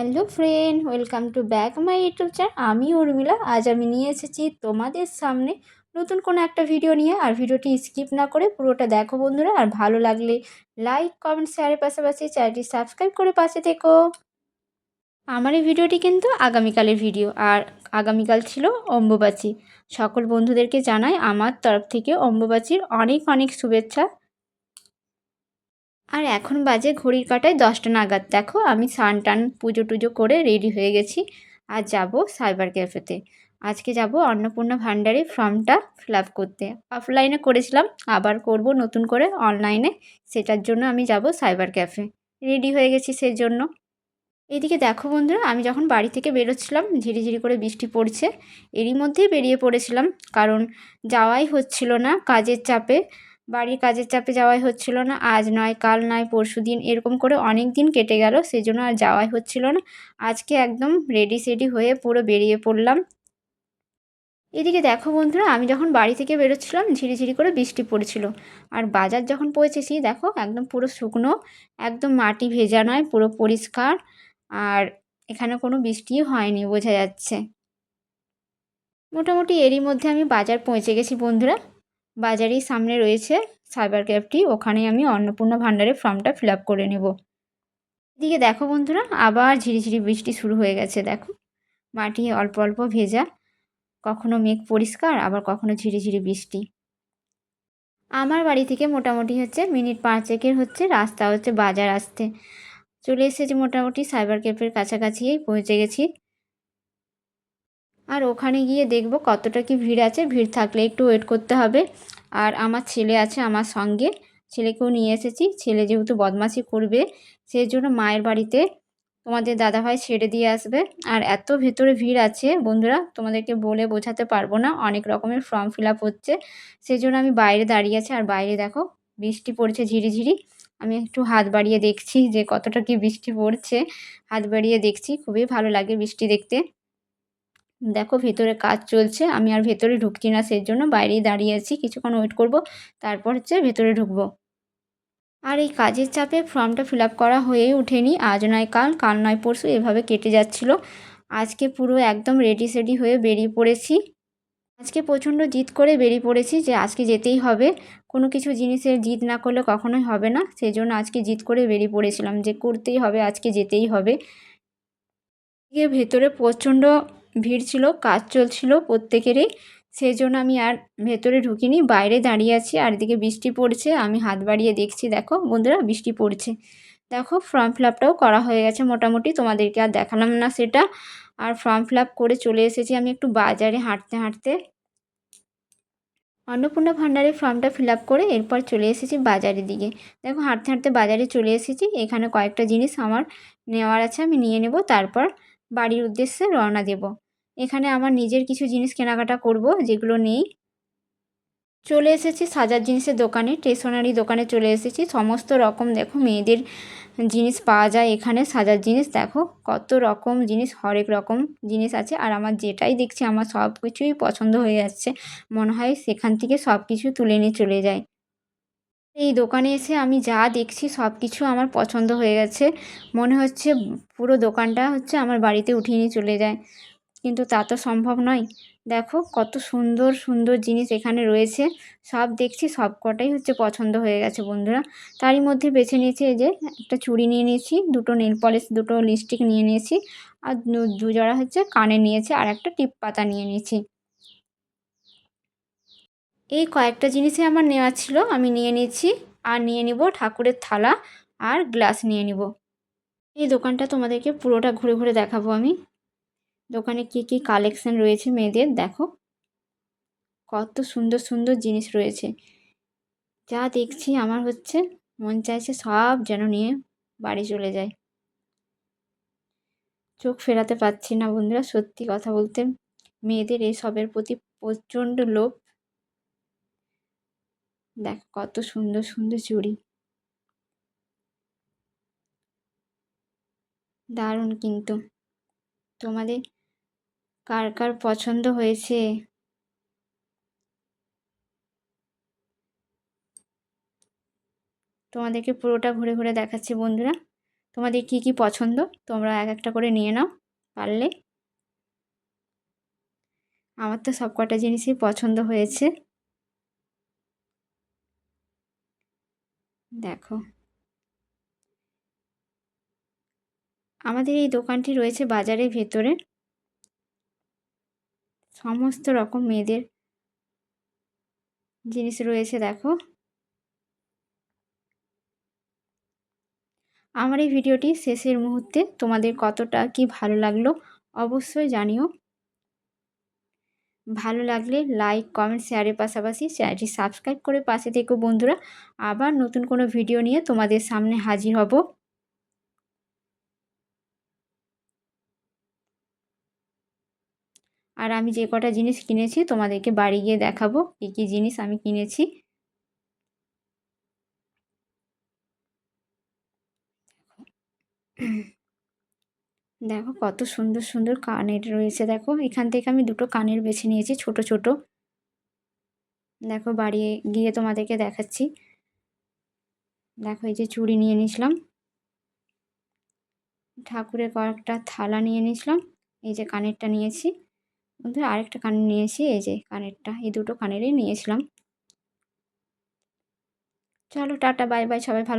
Hello friend, welcome to back my YouTube channel. আমি উর্মিলা। আজ আমি নিয়ে এসেছি তোমাদের সামনে নতুন কোনো একটা ভিডিও নিয়ে। আর ভিডিওটি স্কিপ না করে পুরোটা দেখো বন্ধুরা। আর ভালো লাগলে লাইক, কমেন্ট, শেয়ারের পাশাপাশি চ্যানেলটি সাবস্ক্রাইব করে পাশে থেকো। আমার এই ভিডিওটি কিন্তু আগামীকালের ভিডিও। আর আগামীকাল ছিল অম্বুবাচী। সকল বন্ধুদেরকে জানাই আমার তরফ থেকে অম্বুবাচীর অনেক অনেক শুভেচ্ছা। আর এখন বাজে ঘড়ির কাঁটায় 10টা নাগাদ। দেখো আমি স্নান টান পুজো টুজো করে রেডি হয়ে গেছি। আজ যাব সাইবার ক্যাফেতে। আজকে যাব অন্নপূর্ণা ভাণ্ডারে ফর্মটা ফিল আপ করতে। অফলাইনে করেছিলাম, আবার করব নতুন করে অনলাইনে। সেটার জন্য আমি যাব সাইবার ক্যাফে। রেডি হয়ে গেছি সেজন্য। এদিকে দেখো বন্ধুরা, আমি যখন বাড়ি থেকে বেরোচ্ছিলাম ঝিরিঝিরি করে বৃষ্টি পড়ছে। এরই মধ্যেই বেরিয়ে পড়েছিলাম, কারণ যাওয়াই হচ্ছিল না কাজের চাপে। বাড়ির কাজের চাপে যাওয়াই হচ্ছিল না। আজ নয় কাল নয় পরশু দিন এরকম করে অনেক দিন কেটে গেল, সেজন্য আর যাওয়াই হচ্ছিল না। আজকে একদম রেডি সেডি হয়ে পুরো বেরিয়ে পড়লাম। এদিকে দেখো বন্ধুরা, আমি যখন বাড়ি থেকে বেরোচ্ছিলাম ঝিরিঝিরি করে বৃষ্টি পড়ছিল। আর বাজার যখন পৌঁছেছি দেখো একদম পুরো শুকনো, একদম মাটি ভেজা নয়, পুরো পরিষ্কার। আর এখানে কোনো বৃষ্টিই হয়নি বোঝা যাচ্ছে। মোটামুটি এরই মধ্যে আমি বাজার পৌঁছে গেছি বন্ধুরা। বাজারেই সামনে রয়েছে সাইবার ক্যাফটি, ওখানেই আমি অন্নপূর্ণা ভাণ্ডারের ফর্মটা ফিল আপ করে নেব। এদিকে দেখো বন্ধুরা, আবার ঝিরিঝিরি বৃষ্টি শুরু হয়ে গেছে। দেখো মাটি অল্প অল্প ভেজা, কখনো মেঘ পরিষ্কার আবার কখনো ঝিরিঝিরি বৃষ্টি। আমার বাড়ি থেকে মোটামুটি মিনিট 5 রাস্তা বাজার আসতে। চলে এসেছি মোটামুটি সাইবার ক্যাফের কাছাকাছিই পৌঁছে গেছি। আর ওখানে গিয়ে দেখব কতটা কি ভিড় আছে। ভিড় থাকলে একটু ওয়েট করতে হবে। আর আমার ছেলে আছে আমার সঙ্গে, ছেলেকেও নিয়ে এসেছি। ছেলে যেহেতু বদমাশি করবে, সেই জন্য মায়ের বাড়িতে তোমাদের দাদাভাই ছেড়ে দিয়ে আসবে। আর এত ভেতরে ভিড় আছে বন্ধুরা, তোমাদেরকে বলে বোঝাতে পারবো না। অনেক রকমের ফর্ম ফিল আপ হচ্ছে, সেই জন্য আমি বাইরে দাঁড়িয়ে আছি। আর বাইরে দেখো বৃষ্টি পড়ছে ঝিরিঝিরি। আমি একটু হাত বাড়িয়ে দেখছি যে কতটা কি বৃষ্টি পড়ছে। হাত বাড়িয়ে দেখছি, খুবই ভালো লাগে বৃষ্টি দেখতে। দেখো ভেতরে কাজ চলছে, আমি আর ভেতরে ঢুকছি না, সেই জন্য বাইরেই দাঁড়িয়ে আছি। কিছুক্ষণ ওয়েট করব, তারপর ভেতরে ঢুকবো। আর এই কাজের চাপে ফর্মটা ফিল আপ করা হয়েই ওঠেনি। আজ নয় কাল, কাল নয় পরশু এভাবে কেটে যাচ্ছিল। আজকে পুরো একদম রেডি সেডি হয়ে বেরিয়ে পড়েছি। আজকে প্রচণ্ড জিদ করে বেরিয়ে পড়েছি যে আজকে যেতেই হবে। কোনো কিছু জিনিসের জিদ না করলে কখনোই হবে না, সেই জন্য আজকে জিদ করে বেরিয়ে পড়েছিলাম যে করতেই হবে, আজকে যেতেই হবে। গিয়ে ভেতরে প্রচণ্ড ভিড় ছিল, কাজ চলছিল প্রত্যেকেরই। সেই জন্য আমি আর ভেতরে ঢুকিনি, বাইরে দাঁড়িয়ে আছি। আর এদিকে বৃষ্টি পড়ছে, আমি হাত বাড়িয়ে দেখছি। দেখো বন্ধুরা বৃষ্টি পড়ছে। দেখো ফর্ম ফিল আপটাও করা হয়ে গেছে মোটামুটি, তোমাদেরকে আর দেখালাম না সেটা। আর ফর্ম ফিল আপ করে চলে এসেছি আমি একটু বাজারে হাঁটতে হাঁটতে। অন্নপূর্ণা ভাণ্ডারের ফর্মটা ফিল আপ করে এরপর চলে এসেছি বাজারের দিকে। দেখো হাঁটতে হাঁটতে বাজারে চলে এসেছি। এখানে কয়েকটা জিনিস আমার নেওয়ার আছে, আমি নিয়ে নেব, তারপর বাড়ির উদ্দেশ্যে রওনা দেব। এখানে আমার নিজের কিছু জিনিস কেনাকাটা করব, যেগুলো নেই। চলে এসেছি সাজার জিনিসের দোকানে, স্টেশনারি দোকানে চলে এসেছি। সমস্ত রকম দেখো মেয়েদের জিনিস পাওয়া যায় এখানে। সাজার জিনিস দেখো কত রকম জিনিস, হরেক রকম জিনিস আছে। আর আমার যেটাই দেখছি আমার সব কিছুই পছন্দ হয়ে যাচ্ছে। মনে হয় সেখান থেকে সব কিছু তুলে নিয়ে চলে যায়। এই দোকানে এসে আমি যা দেখছি সব কিছু আমার পছন্দ হয়ে গেছে। মনে হচ্ছে পুরো দোকানটা আমার বাড়িতে উঠিয়ে নিয়ে চলে যায়, কিন্তু তা তো সম্ভব নয়। দেখো কত সুন্দর সুন্দর জিনিস এখানে রয়েছে। সব দেখছি সব কটাই পছন্দ হয়ে গেছে বন্ধুরা। তারই মধ্যে বেছে নিয়েছি এই যে একটা চুড়ি নিয়ে নিয়েছি, দুটো নেল পলিশ, দুটো লিপস্টিক নিয়ে নিয়েছি। আর দু জোড়া কানে নিয়েছি, আর একটা টিপ পাতা নিয়ে নিয়েছি। এই কয়েকটা জিনিসই আমার নেওয়া ছিল, আমি নিয়ে নিয়েছি। আর নিয়ে নিব ঠাকুরের থালা আর গ্লাস নিয়ে নিব। এই দোকানটা তোমাদেরকে পুরোটা ঘুরে ঘুরে দেখাবো আমি। দোকানে কি কি কালেকশন রয়েছে মেয়েদের দেখো, কত সুন্দর সুন্দর জিনিস রয়েছে। যা দেখছি আমার মন চাইছে সব যেন নিয়ে বাড়ি চলে যায়। চোখ ফেরাতে পারছি না বন্ধুরা, সত্যি কথা বলতে মেয়েদের এসবের প্রতি প্রচণ্ড লোভ। দেখ কত সুন্দর সুন্দর চুড়ি, দারুণ। কিন্তু তোমাদের কার কার পছন্দ হয়েছে? তোমাদেরকে পুরোটা ঘুরে ঘুরে দেখাচ্ছি বন্ধুরা। তোমাদের কি কি পছন্দ তোমরা এক একটা করে নিয়ে নাও পারলে। আমার তো সব কটা জিনিসই পছন্দ হয়েছে। দেখো, আমাদের এই দোকানটি রয়েছে বাজারের ভেতরে। সমস্ত রকম মেয়েদের জিনিস রয়েছে। দেখো, আমার এই ভিডিওটি শেষের মুহূর্তে তোমাদের কতটা কি ভালো লাগলো অবশ্যই জানিও। ভালো লাগলে লাইক, কমেন্ট, শেয়ারের পাশাপাশি চ্যানেলটি সাবস্ক্রাইব করে পাশে থেকো বন্ধুরা। আবার নতুন কোনো ভিডিও নিয়ে তোমাদের সামনে হাজির হব। আর আমি যে কটা জিনিস কিনেছি তোমাদেরকে বাড়ি গিয়ে দেখাবো কী কী জিনিস আমি কিনেছি। দেখো কত সুন্দর সুন্দর কানের রয়েছে। দেখো, এখান থেকে আমি দুটো কানের বেছে নিয়েছি ছোট ছোট। দেখো, বাড়ি গিয়ে তোমাদেরকে দেখাচ্ছি। দেখো, এই যে চুড়ি নিয়ে নিয়েছিলাম, ঠাকুরের কয়েকটা থালা নিয়ে নিয়েছিলাম, এই যে কানেরটা নিয়েছি বন্ধুরা, আরেকটা কানের নিয়েছি, এই যে কানেরটা, এই দুটো কানেরই নিয়েছিলাম। চলো টাটা, বাই বাই, সবাই ভালো